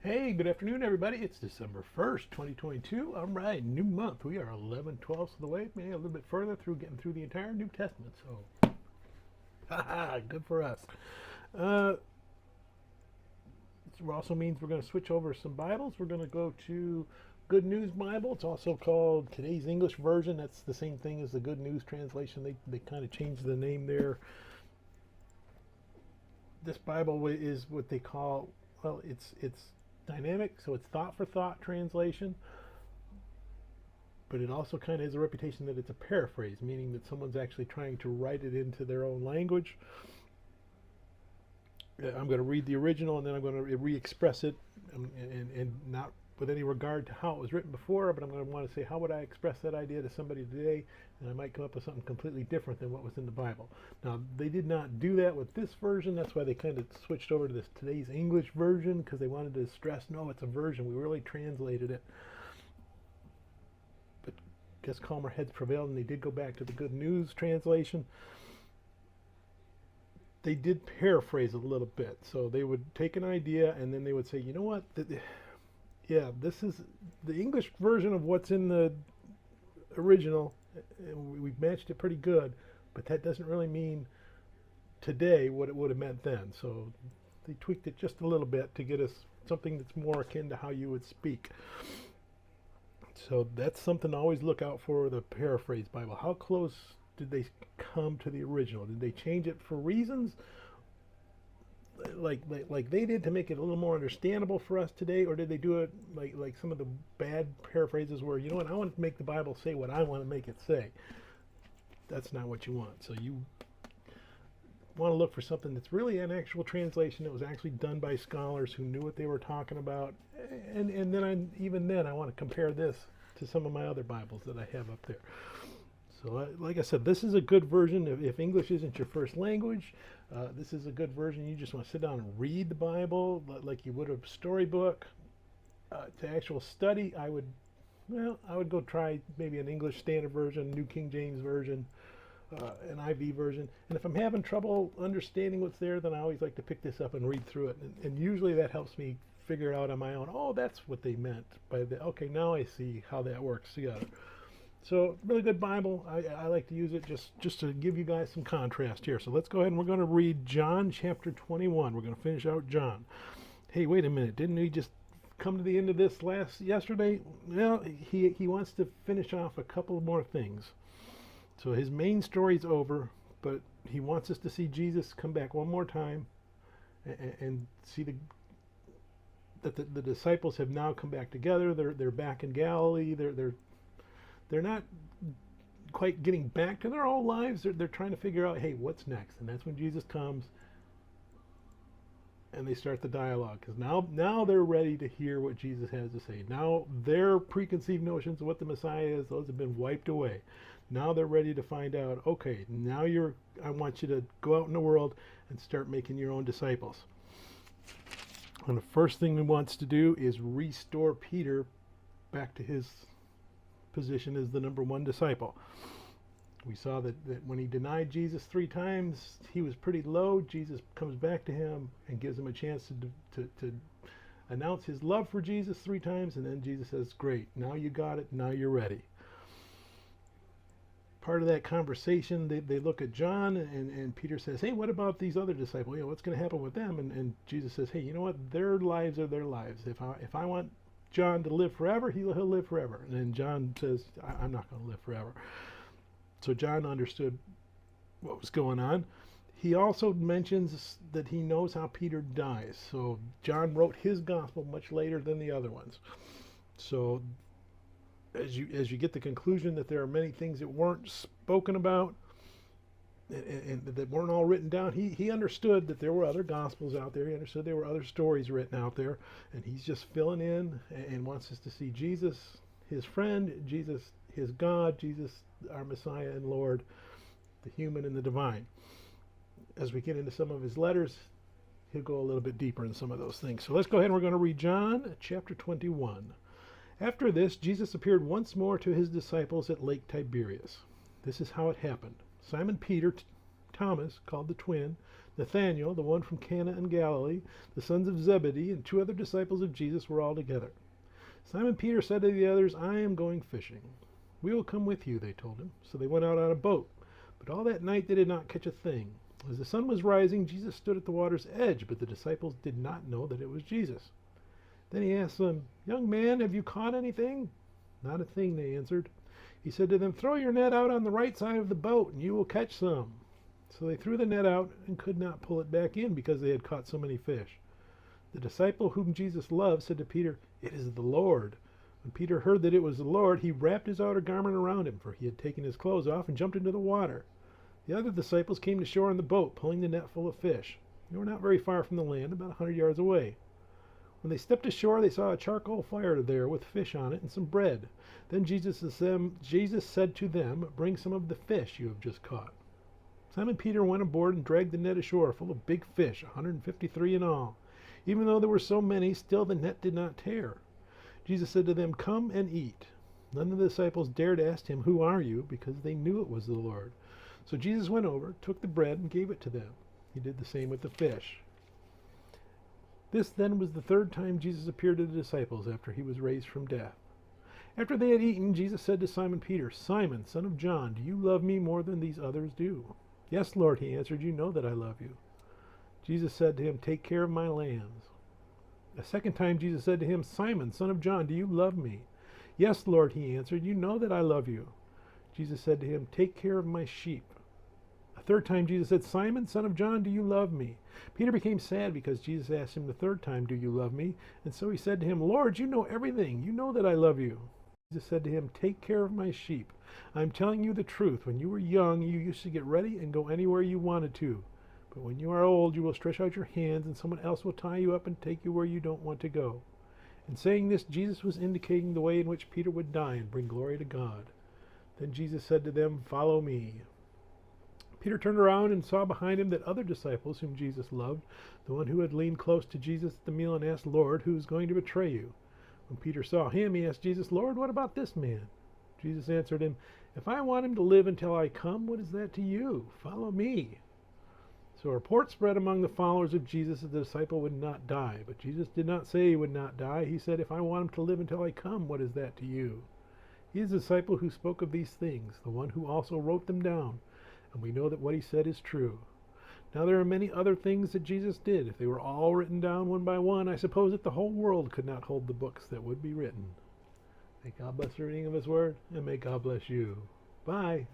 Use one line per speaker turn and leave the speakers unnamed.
Hey, good afternoon, everybody. It's December 1st, 2022. All right, new month. We are 11/12ths of the way, maybe a little bit further through getting through the entire New Testament. So, haha, good for us. Uh, it also means we're going to switch over some Bibles. We're going to go to Good News Bible. It's also called Today's English Version. That's the same thing as the Good News translation. They kind of changed the name there. This Bible is what they call, well, it's dynamic, so it's thought for thought translation, but it also kind of has a reputation that it's a paraphrase, meaning that someone's actually trying to write it into their own language. I'm going to read the original and then I'm going to re-express it, and not with any regard to how it was written before, but I'm going to want to say, how would I express that idea to somebody today? And I might come up with something completely different than what was in the Bible. Now, they did not do that with this version. That's why they kind of switched over to this Today's English Version, because they wanted to stress, no, it's a version. We really translated it. But I guess calmer heads prevailed, and they did go back to the Good News translation. They did paraphrase a little bit. So they would take an idea, and then they would say, you know what? Yeah, this is the English version of what's in the original, and we've matched it pretty good, but that doesn't really mean today what it would have meant then. So they tweaked it just a little bit to get us something that's more akin to how you would speak. So that's something to always look out for, the paraphrase Bible. How close did they come to the original? Did they change it for reasons like they did to make it a little more understandable for us today, or did they do it like some of the bad paraphrases where, you know what, I want to make the Bible say what I want to make it say? That's not what you want. So you want to look for something that's really an actual translation that was actually done by scholars who knew what they were talking about, and then even then I want to compare this to some of my other Bibles that I have up there. So like I said, this is a good version. If English isn't your first language, this is a good version. You just want to sit down and read the Bible like you would a storybook. To actual study, I would go try maybe an English Standard Version, New King James Version, an IV version. And if I'm having trouble understanding what's there, then I always like to pick this up and read through it. And usually that helps me figure it out on my own. Oh, that's what they meant by the, okay, now I see how that works together. So really good Bible. I like to use it just to give you guys some contrast here. So let's go ahead and we're going to read John chapter 21. We're going to finish out John. Hey, wait a minute. Didn't we just come to the end of this yesterday? Well, he wants to finish off a couple more things. So his main story's over, but he wants us to see Jesus come back one more time and see that the disciples have now come back together. They're back in Galilee. They're not quite getting back to their old lives. They're trying to figure out, hey, what's next? And that's when Jesus comes and they start the dialogue, because now they're ready to hear what Jesus has to say. Now their preconceived notions of what the Messiah is, those have been wiped away. Now they're ready to find out, okay, now I want you to go out in the world and start making your own disciples. And the first thing he wants to do is restore Peter back to his position as the number one disciple. We saw that when he denied Jesus 3 times, he was pretty low. Jesus comes back to him and gives him a chance to announce his love for Jesus 3 times, and then Jesus says, great, now you got it, now you're ready. Part of that conversation, they look at John, and Peter says, hey, what about these other disciples? What's going to happen with them? And Jesus says, hey, you know what, their lives are their lives. If I want John to live forever, he'll live forever. And then John says, I'm not going to live forever. So John understood what was going on. He also mentions that he knows how Peter dies. So John wrote his gospel much later than the other ones. So as you get the conclusion that there are many things that weren't spoken about and that weren't all written down, he understood that there were other gospels out there. He understood there were other stories written out there, and he's just filling in and wants us to see Jesus, his friend, Jesus, his God, Jesus, our Messiah and Lord, the human and the divine. As we get into some of his letters, he'll go a little bit deeper in some of those things. So let's go ahead and we're going to read John chapter 21. After this, Jesus appeared once more to his disciples at Lake Tiberias. This is how it happened. Simon Peter, Thomas, called the twin, Nathanael, the one from Cana in Galilee, the sons of Zebedee, and 2 other disciples of Jesus were all together. Simon Peter said to the others, "I am going fishing." "We will come with you," they told him. So they went out on a boat. But all that night they did not catch a thing. As the sun was rising, Jesus stood at the water's edge, but the disciples did not know that it was Jesus. Then he asked them, "Young man, have you caught anything?" "Not a thing," they answered. He said to them, "Throw your net out on the right side of the boat, and you will catch some." So they threw the net out and could not pull it back in because they had caught so many fish. The disciple whom Jesus loved said to Peter, "It is the Lord." When Peter heard that it was the Lord, he wrapped his outer garment around him, for he had taken his clothes off, and jumped into the water. The other disciples came to shore in the boat, pulling the net full of fish. They were not very far from the land, about 100 yards away. When they stepped ashore, they saw a charcoal fire there with fish on it and some bread. Then Jesus said to them, "Bring some of the fish you have just caught." Simon Peter went aboard and dragged the net ashore full of big fish, 153 in all. Even though there were so many, still the net did not tear. Jesus said to them, "Come and eat." None of the disciples dared ask him, "Who are you?" because they knew it was the Lord. So Jesus went over, took the bread, and gave it to them. He did the same with the fish. This then was the 3rd time Jesus appeared to the disciples after he was raised from death. After they had eaten, Jesus said to Simon Peter, "Simon, son of John, do you love me more than these others do?" "Yes, Lord," he answered, "you know that I love you." Jesus said to him, "Take care of my lambs." A second time Jesus said to him, "Simon, son of John, do you love me?" "Yes, Lord," he answered, "you know that I love you." Jesus said to him, "Take care of my sheep." A third time Jesus said, "Simon, son of John, do you love me?" Peter became sad because Jesus asked him the 3rd time, "Do you love me?" And so he said to him, "Lord, you know everything. You know that I love you." Jesus said to him, "Take care of my sheep. I am telling you the truth. When you were young, you used to get ready and go anywhere you wanted to. But when you are old, you will stretch out your hands, and someone else will tie you up and take you where you don't want to go." In saying this, Jesus was indicating the way in which Peter would die and bring glory to God. Then Jesus said to them, "Follow me." Peter turned around and saw behind him that other disciples whom Jesus loved, the one who had leaned close to Jesus at the meal and asked, "Lord, who is going to betray you?" When Peter saw him, he asked Jesus, "Lord, what about this man?" Jesus answered him, "If I want him to live until I come, what is that to you? Follow me." So a report spread among the followers of Jesus that the disciple would not die. But Jesus did not say he would not die. He said, "If I want him to live until I come, what is that to you?" He is the disciple who spoke of these things, the one who also wrote them down. And we know that what he said is true. Now there are many other things that Jesus did. If they were all written down one by one, I suppose that the whole world could not hold the books that would be written. May God bless the reading of his word, and may God bless you. Bye.